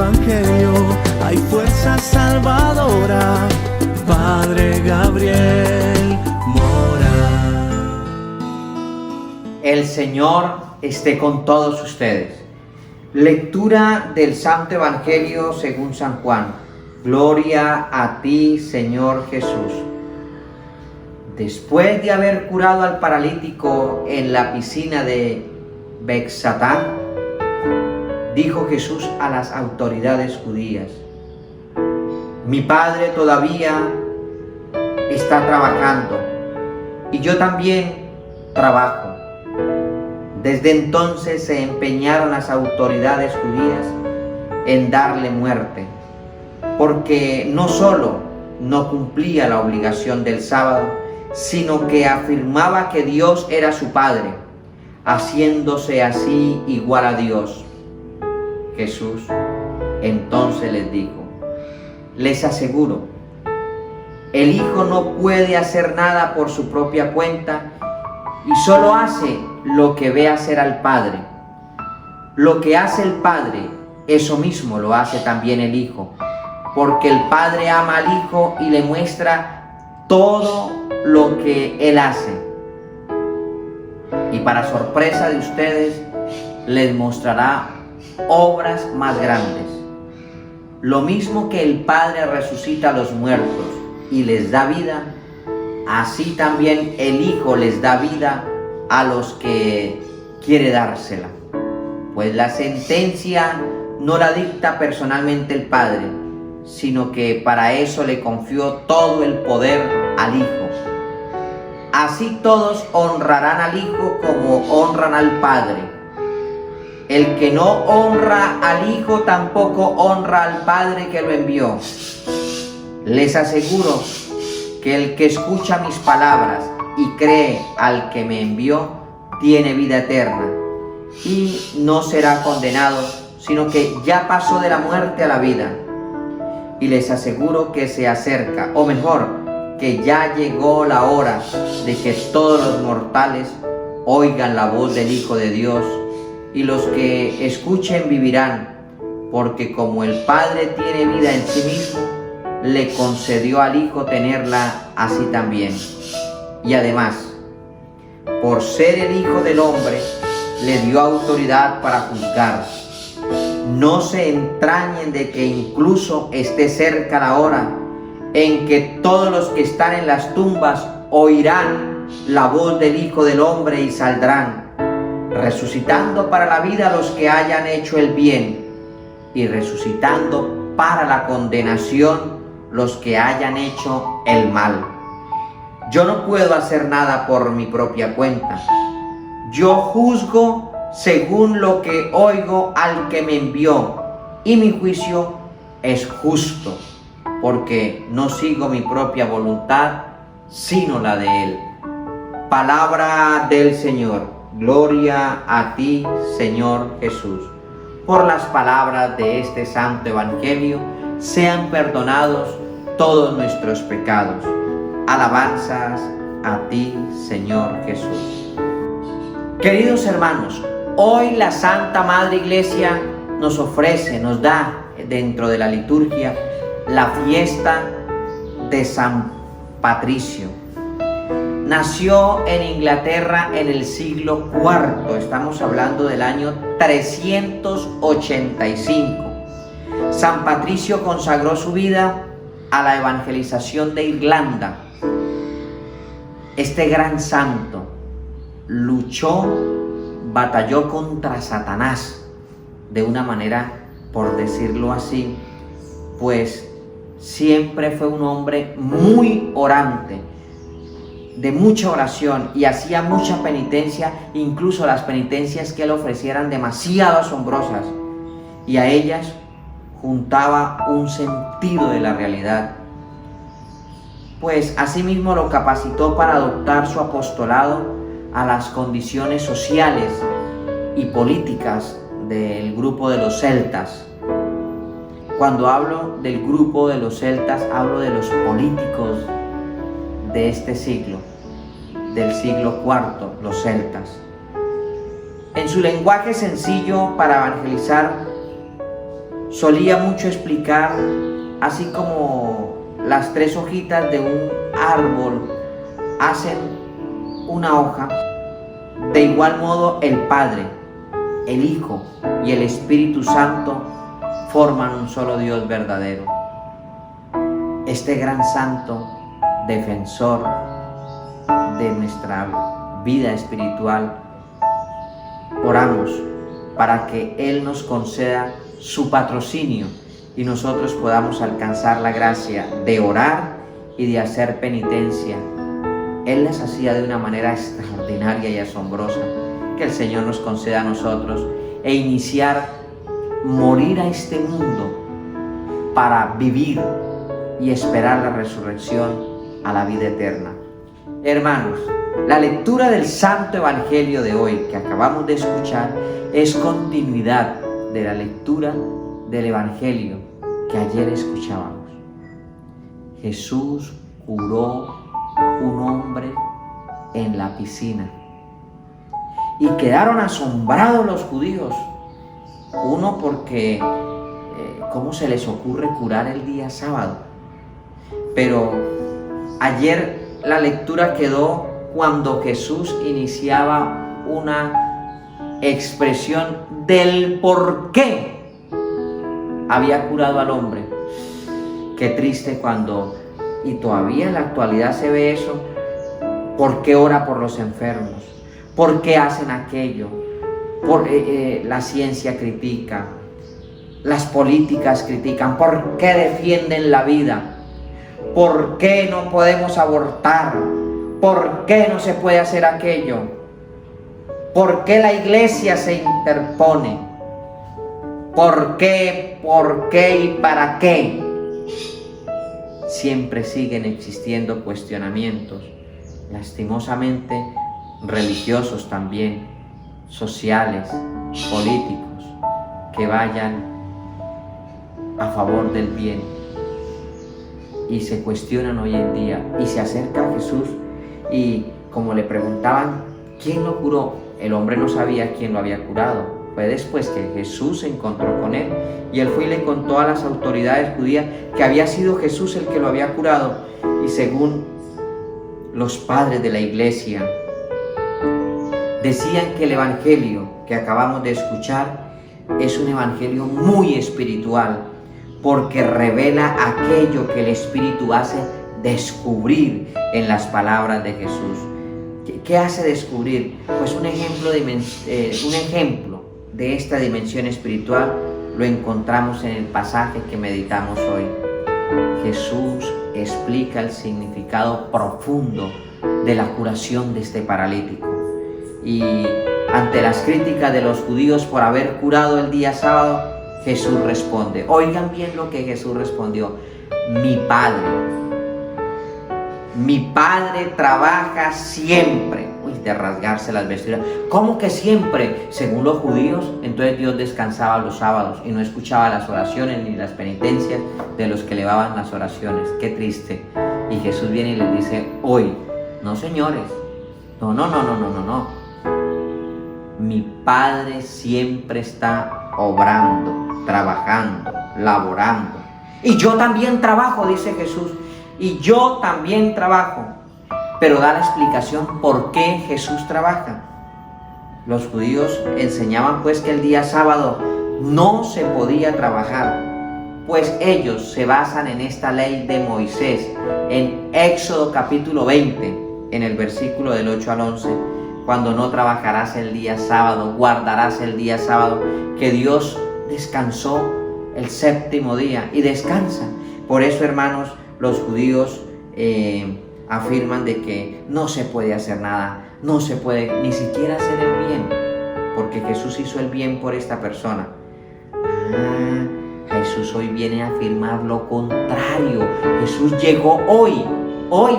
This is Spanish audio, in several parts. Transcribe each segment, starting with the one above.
Evangelio hay fuerza salvadora. Padre Gabriel Mora. El Señor esté con todos ustedes. Lectura del Santo Evangelio según San Juan. Gloria a ti, Señor Jesús. Después de haber curado al paralítico en la piscina de Betsatá, dijo Jesús a las autoridades judías: mi Padre todavía está trabajando y yo también trabajo. Desde entonces se empeñaron las autoridades judías en darle muerte, porque no solo no cumplía la obligación del sábado, sino que afirmaba que Dios era su Padre, haciéndose así igual a Dios. Jesús entonces les dijo: les aseguro, el Hijo no puede hacer nada por su propia cuenta y solo hace lo que ve hacer al Padre. Lo que hace el Padre, eso mismo lo hace también el Hijo, porque el Padre ama al Hijo y le muestra todo lo que Él hace. Y para sorpresa de ustedes, les mostrará obras más grandes. Lo mismo que el Padre resucita a los muertos y les da vida, así también el Hijo les da vida a los que quiere dársela. Pues la sentencia no la dicta personalmente el Padre, sino que para eso le confió todo el poder al Hijo. Así todos honrarán al Hijo como honran al Padre. El que no honra al Hijo tampoco honra al Padre que lo envió. Les aseguro que el que escucha mis palabras y cree al que me envió tiene vida eterna y no será condenado, sino que ya pasó de la muerte a la vida. Y les aseguro que se acerca, o mejor, que ya llegó la hora de que todos los mortales oigan la voz del Hijo de Dios, y los que escuchen vivirán, porque como el Padre tiene vida en sí mismo, le concedió al Hijo tenerla así también. Y además, por ser el Hijo del Hombre, le dio autoridad para juzgar. No se entrañen de que incluso esté cerca la hora en que todos los que están en las tumbas oirán la voz del Hijo del Hombre y saldrán, resucitando para la vida a los que hayan hecho el bien y resucitando para la condenación los que hayan hecho el mal. Yo no puedo hacer nada por mi propia cuenta. Yo juzgo según lo que oigo al que me envió, y mi juicio es justo, porque no sigo mi propia voluntad, sino la de Él. Palabra del Señor. Gloria a ti, Señor Jesús. Por las palabras de este santo evangelio, sean perdonados todos nuestros pecados. Alabanzas a ti, Señor Jesús. Queridos hermanos, hoy la Santa Madre Iglesia nos ofrece, nos da dentro de la liturgia la fiesta de San Patricio. Nació en Inglaterra en el siglo IV, estamos hablando del año 385. San Patricio consagró su vida a la evangelización de Irlanda. Este gran santo luchó, batalló contra Satanás de una manera, por decirlo así, pues siempre fue un hombre muy orante, de mucha oración, y hacía mucha penitencia, incluso las penitencias que él ofrecía eran demasiado asombrosas, y a ellas juntaba un sentido de la realidad. Pues asimismo lo capacitó para adoptar su apostolado a las condiciones sociales y políticas del grupo de los celtas. Cuando hablo del grupo de los celtas, hablo de los políticos de este siglo, del siglo IV, los celtas. En su lenguaje sencillo para evangelizar, solía mucho explicar, así como las 3 hojitas de un árbol hacen una hoja, de igual modo el Padre, el Hijo y el Espíritu Santo forman un solo Dios verdadero. Este gran santo, defensor de nuestra vida espiritual, oramos para que Él nos conceda su patrocinio y nosotros podamos alcanzar la gracia de orar y de hacer penitencia. Él las hacía de una manera extraordinaria y asombrosa. Que el Señor nos conceda a nosotros e iniciar, morir a este mundo para vivir y esperar la resurrección a la vida eterna. Hermanos, la lectura del Santo Evangelio de hoy que acabamos de escuchar es continuidad de la lectura del Evangelio que ayer escuchábamos. Jesús curó un hombre en la piscina y quedaron asombrados los judíos. Uno, porque ¿cómo se les ocurre curar el día sábado? Pero ayer la lectura quedó cuando Jesús iniciaba una expresión del por qué había curado al hombre. Qué triste cuando, y todavía en la actualidad se ve eso, ¿por qué ora por los enfermos? ¿Por qué hacen aquello? La ciencia critica, las políticas critican, ¿por qué defienden la vida? ¿Por qué no podemos abortar? ¿Por qué no se puede hacer aquello? ¿Por qué la iglesia se interpone? ¿Por qué? ¿Por qué y para qué? Siempre siguen existiendo cuestionamientos, lastimosamente religiosos también, sociales, políticos, que vayan a favor del bien y se cuestionan hoy en día y se acerca a Jesús y como le preguntaban ¿quién lo curó? El hombre no sabía quién lo había curado. Fue después que Jesús se encontró con él y él fue y le contó a las autoridades judías que había sido Jesús el que lo había curado. Y según los padres de la iglesia, decían que el evangelio que acabamos de escuchar es un evangelio muy espiritual, porque revela aquello que el Espíritu hace descubrir en las palabras de Jesús. ¿Qué hace descubrir? Pues un ejemplo de esta dimensión espiritual lo encontramos en el pasaje que meditamos hoy. Jesús explica el significado profundo de la curación de este paralítico. Y ante las críticas de los judíos por haber curado el día sábado, Jesús responde. Oigan bien lo que Jesús respondió. Mi Padre trabaja siempre. Uy, de rasgarse las vestiduras. ¿Cómo que siempre? Según los judíos, entonces Dios descansaba los sábados y no escuchaba las oraciones ni las penitencias de los que elevaban las oraciones. Qué triste. Y Jesús viene y les dice, hoy, no señores, no. Mi Padre siempre está obrando, trabajando, laborando. Y yo también trabajo, dice Jesús. Y yo también trabajo. Pero da la explicación por qué Jesús trabaja. Los judíos enseñaban pues que el día sábado no se podía trabajar, pues ellos se basan en esta ley de Moisés, en Éxodo capítulo 20, en el versículo del 8 al 11, cuando no trabajarás el día sábado, guardarás el día sábado, que Dios descansó el séptimo día y descansa. Por eso, hermanos, los judíos afirman de que no se puede hacer nada, no se puede ni siquiera hacer el bien, porque Jesús hizo el bien por esta persona. Jesús hoy viene a afirmar lo contrario. Jesús llegó hoy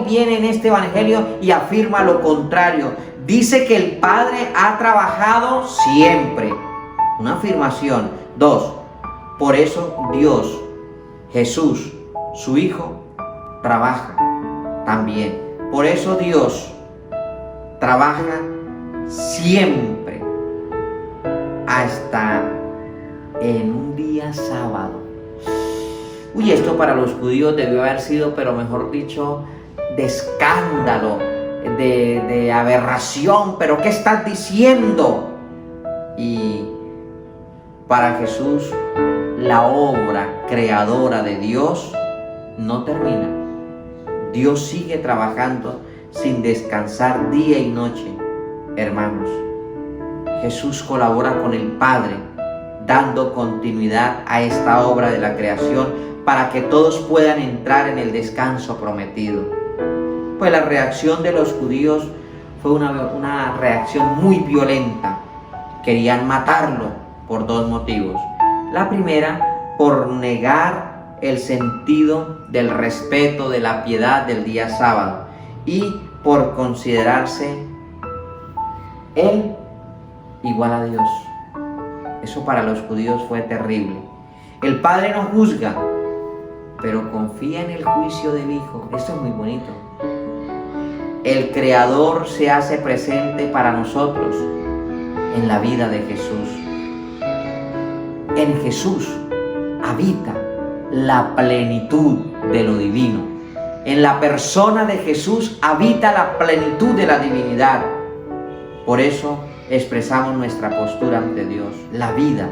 viene en este evangelio y afirma lo contrario. Dice que el Padre ha trabajado siempre. Una afirmación. 2. Por eso Dios, Jesús, su Hijo, trabaja también. Por eso Dios trabaja siempre hasta en un día sábado. Uy, esto para los judíos debió haber sido, pero mejor dicho, de escándalo, de aberración. ¿Pero qué estás diciendo? Y para Jesús, la obra creadora de Dios no termina. Dios sigue trabajando sin descansar día y noche. Hermanos, Jesús colabora con el Padre, dando continuidad a esta obra de la creación para que todos puedan entrar en el descanso prometido. Pues la reacción de los judíos fue una reacción muy violenta. Querían matarlo por dos motivos. La primera, por negar el sentido del respeto, de la piedad del día sábado, y por considerarse él igual a Dios. Eso para los judíos fue terrible. El Padre no juzga, pero confía en el juicio del Hijo. Esto es muy bonito. El Creador se hace presente para nosotros en la vida de Jesús. En Jesús habita la plenitud de lo divino. En la persona de Jesús habita la plenitud de la divinidad. Por eso expresamos nuestra postura ante Dios. La vida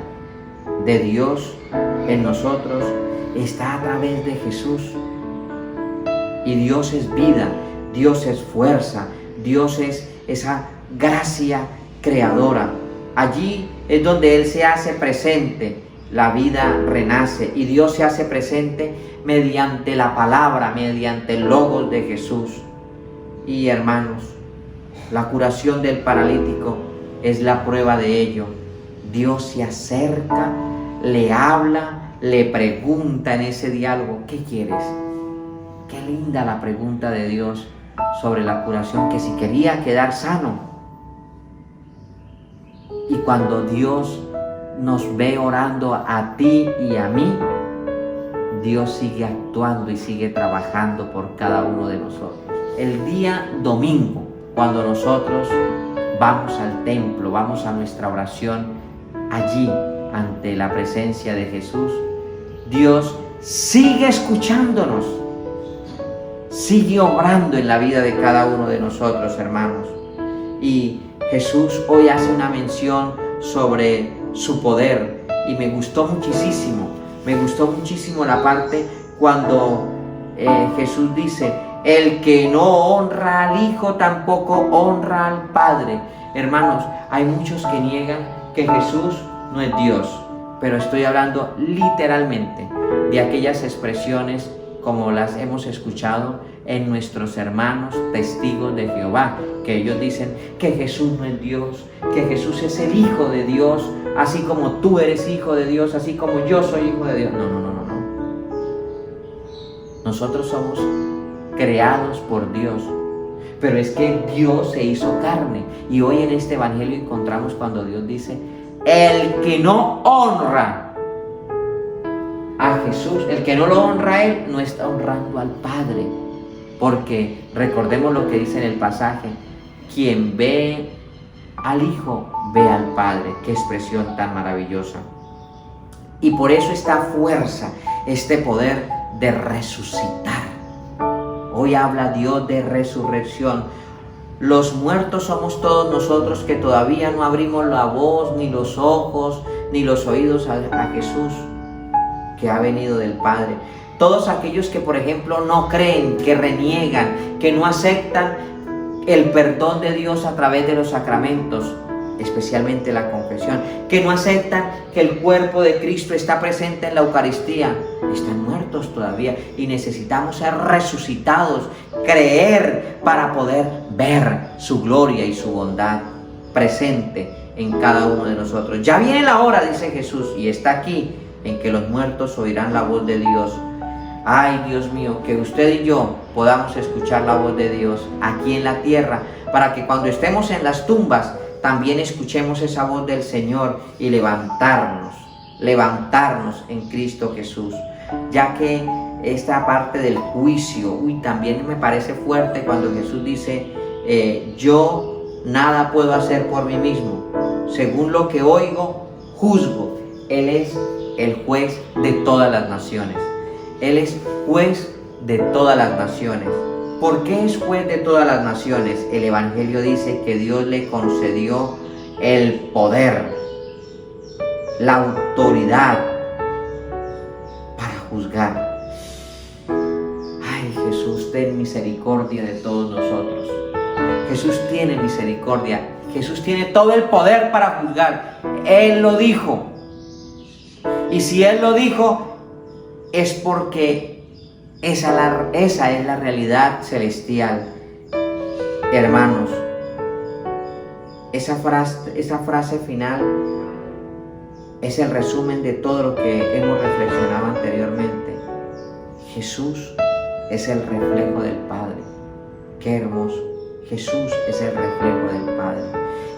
de Dios en nosotros está a través de Jesús. Y Dios es vida, Dios es fuerza, Dios es esa gracia creadora. Allí es donde Él se hace presente, la vida renace y Dios se hace presente mediante la palabra, mediante el logos de Jesús. Y hermanos, la curación del paralítico es la prueba de ello. Dios se acerca, le habla, le pregunta en ese diálogo, ¿qué quieres? Qué linda la pregunta de Dios sobre la curación, que si quería quedar sano. Y cuando Dios nos ve orando a ti y a mí, Dios sigue actuando y sigue trabajando por cada uno de nosotros. El día domingo, cuando nosotros vamos al templo, vamos a nuestra oración, allí ante la presencia de Jesús, Dios sigue escuchándonos, sigue obrando en la vida de cada uno de nosotros, hermanos. Y Jesús hoy hace una mención sobre su poder y me gustó muchísimo la parte cuando Jesús dice, el que no honra al Hijo tampoco honra al Padre. Hermanos, hay muchos que niegan que Jesús no es Dios, pero estoy hablando literalmente de aquellas expresiones como las hemos escuchado en nuestros hermanos testigos de Jehová, que ellos dicen que Jesús no es Dios, que Jesús es el Hijo de Dios, así como tú eres hijo de Dios, así como yo soy hijo de Dios. No. Nosotros somos creados por Dios, pero es que Dios se hizo carne. Y hoy en este evangelio encontramos cuando Dios dice, el que no honra a Jesús, el que no lo honra a Él, no está honrando al Padre. Porque recordemos lo que dice en el pasaje, quien ve al Hijo, ve al Padre. Qué expresión tan maravillosa. Y por eso esta fuerza, este poder de resucitar. Hoy habla Dios de resurrección. Los muertos somos todos nosotros que todavía no abrimos la voz, ni los ojos, ni los oídos a Jesús, que ha venido del Padre. Todos aquellos que, por ejemplo, no creen, que reniegan, que no aceptan el perdón de Dios a través de los sacramentos, especialmente la confesión, que no aceptan que el cuerpo de Cristo está presente en la Eucaristía, están muertos todavía y necesitamos ser resucitados, creer para poder ver su gloria y su bondad presente en cada uno de nosotros. Ya viene la hora, dice Jesús, y está aquí, en que los muertos oirán la voz de Dios. Ay, Dios mío, que usted y yo podamos escuchar la voz de Dios aquí en la tierra, para que cuando estemos en las tumbas también escuchemos esa voz del Señor y levantarnos en Cristo Jesús. Ya que esta parte del juicio, también me parece fuerte cuando Jesús dice, yo nada puedo hacer por mí mismo, según lo que oigo, juzgo. Él es el juez de todas las naciones. Él es juez de todas las naciones. ¿Por qué es juez de todas las naciones? El Evangelio dice que Dios le concedió el poder, la autoridad para juzgar. Ay, Jesús, ten misericordia de todos nosotros. Jesús tiene misericordia. Jesús tiene todo el poder para juzgar. Él lo dijo. Y si Él lo dijo, es porque esa es la realidad celestial. Hermanos, esa frase final es el resumen de todo lo que hemos reflexionado anteriormente. Jesús es el reflejo del Padre. Qué hermoso. Jesús es el reflejo del Padre.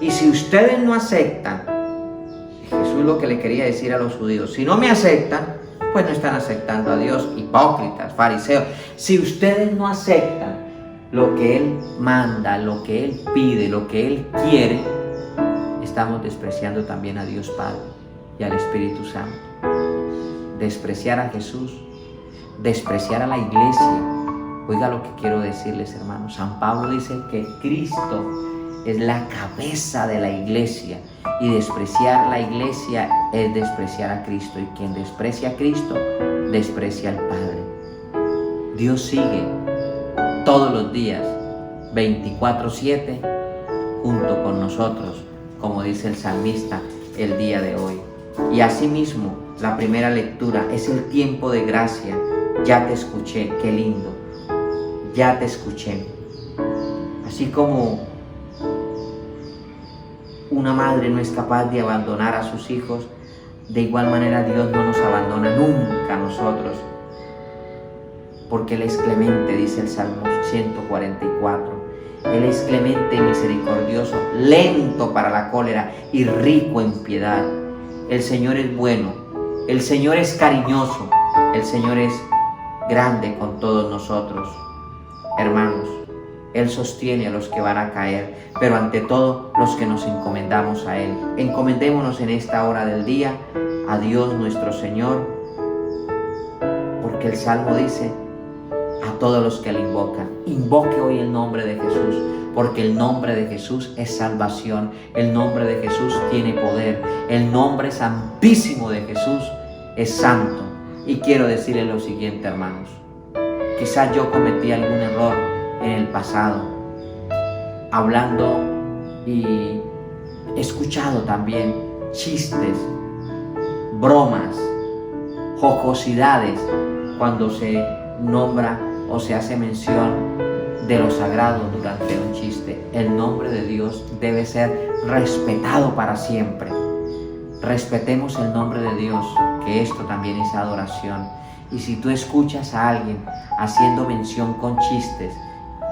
Y si ustedes no aceptan, Jesús lo que le quería decir a los judíos, si no me aceptan, pues no están aceptando a Dios, hipócritas, fariseos. Si ustedes no aceptan lo que Él manda, lo que Él pide, lo que Él quiere, estamos despreciando también a Dios Padre y al Espíritu Santo. Despreciar a Jesús, despreciar a la iglesia. Oiga lo que quiero decirles, hermanos. San Pablo dice que Cristo es la cabeza de la iglesia, y despreciar la iglesia es despreciar a Cristo, y quien desprecia a Cristo desprecia al Padre. Dios sigue todos los días 24/7 junto con nosotros, como dice el salmista el día de hoy. Y asimismo, la primera lectura es el tiempo de gracia. Ya te escuché, qué lindo. Ya te escuché. Así como una madre no es capaz de abandonar a sus hijos, de igual manera Dios no nos abandona nunca a nosotros, porque Él es clemente, dice el Salmo 144. Él es clemente y misericordioso, lento para la cólera y rico en piedad. El Señor es bueno, el Señor es cariñoso, el Señor es grande con todos nosotros. Hermanos, Él sostiene a los que van a caer, pero ante todo los que nos encomendamos a Él. Encomendémonos en esta hora del día a Dios nuestro Señor, porque el Salmo dice a todos los que le invocan, invoque hoy el nombre de Jesús, porque el nombre de Jesús es salvación, el nombre de Jesús tiene poder, el nombre santísimo de Jesús es santo. Y quiero decirles lo siguiente, hermanos, quizás yo cometí algún error en el pasado, hablando y escuchado también chistes, bromas, jocosidades cuando se nombra o se hace mención de lo sagrado durante un chiste. El nombre de Dios debe ser respetado para siempre. Respetemos el nombre de Dios, que esto también es adoración. Y si tú escuchas a alguien haciendo mención con chistes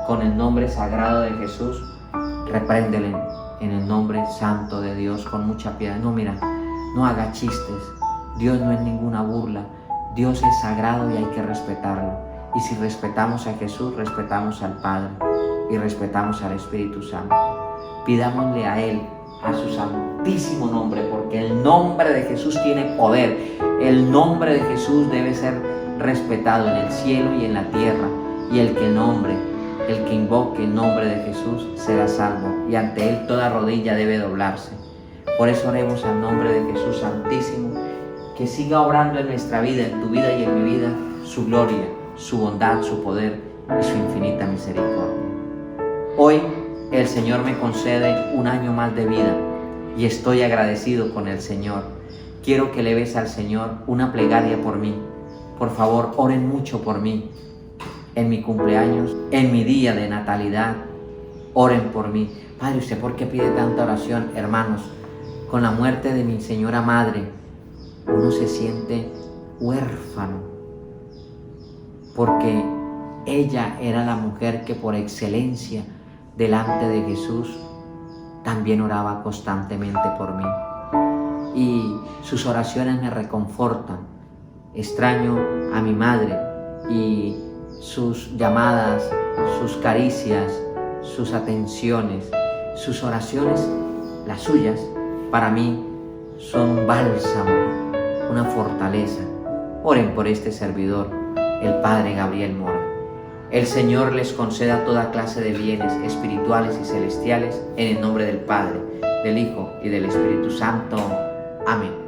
con el nombre sagrado de Jesús, repréndele en el nombre santo de Dios con mucha piedad. No, mira, no haga chistes. Dios no es ninguna burla. Dios es sagrado y hay que respetarlo. Y si respetamos a Jesús, respetamos al Padre y respetamos al Espíritu Santo. Pidámosle a Él, a su santísimo nombre, porque el nombre de Jesús tiene poder. El nombre de Jesús debe ser respetado en el cielo y en la tierra. Y el que invoque el nombre de Jesús será salvo, y ante Él toda rodilla debe doblarse. Por eso oremos al nombre de Jesús Santísimo, que siga obrando en nuestra vida, en tu vida y en mi vida, su gloria, su bondad, su poder y su infinita misericordia. Hoy el Señor me concede un año más de vida y estoy agradecido con el Señor. Quiero que leves al Señor una plegaria por mí. Por favor, oren mucho por mí. En mi cumpleaños, en mi día de natalidad, oren por mí. Padre, ¿usted por qué pide tanta oración? Hermanos, con la muerte de mi señora madre, uno se siente huérfano, porque ella era la mujer que por excelencia delante de Jesús también oraba constantemente por mí. Y sus oraciones me reconfortan. Extraño a mi madre y sus llamadas, sus caricias, sus atenciones, sus oraciones, las suyas, para mí son un bálsamo una fortaleza. Oren por este servidor, el Padre Gabriel Mora. El Señor les conceda toda clase de bienes espirituales y celestiales en el nombre del Padre, del Hijo y del Espíritu Santo. Amén.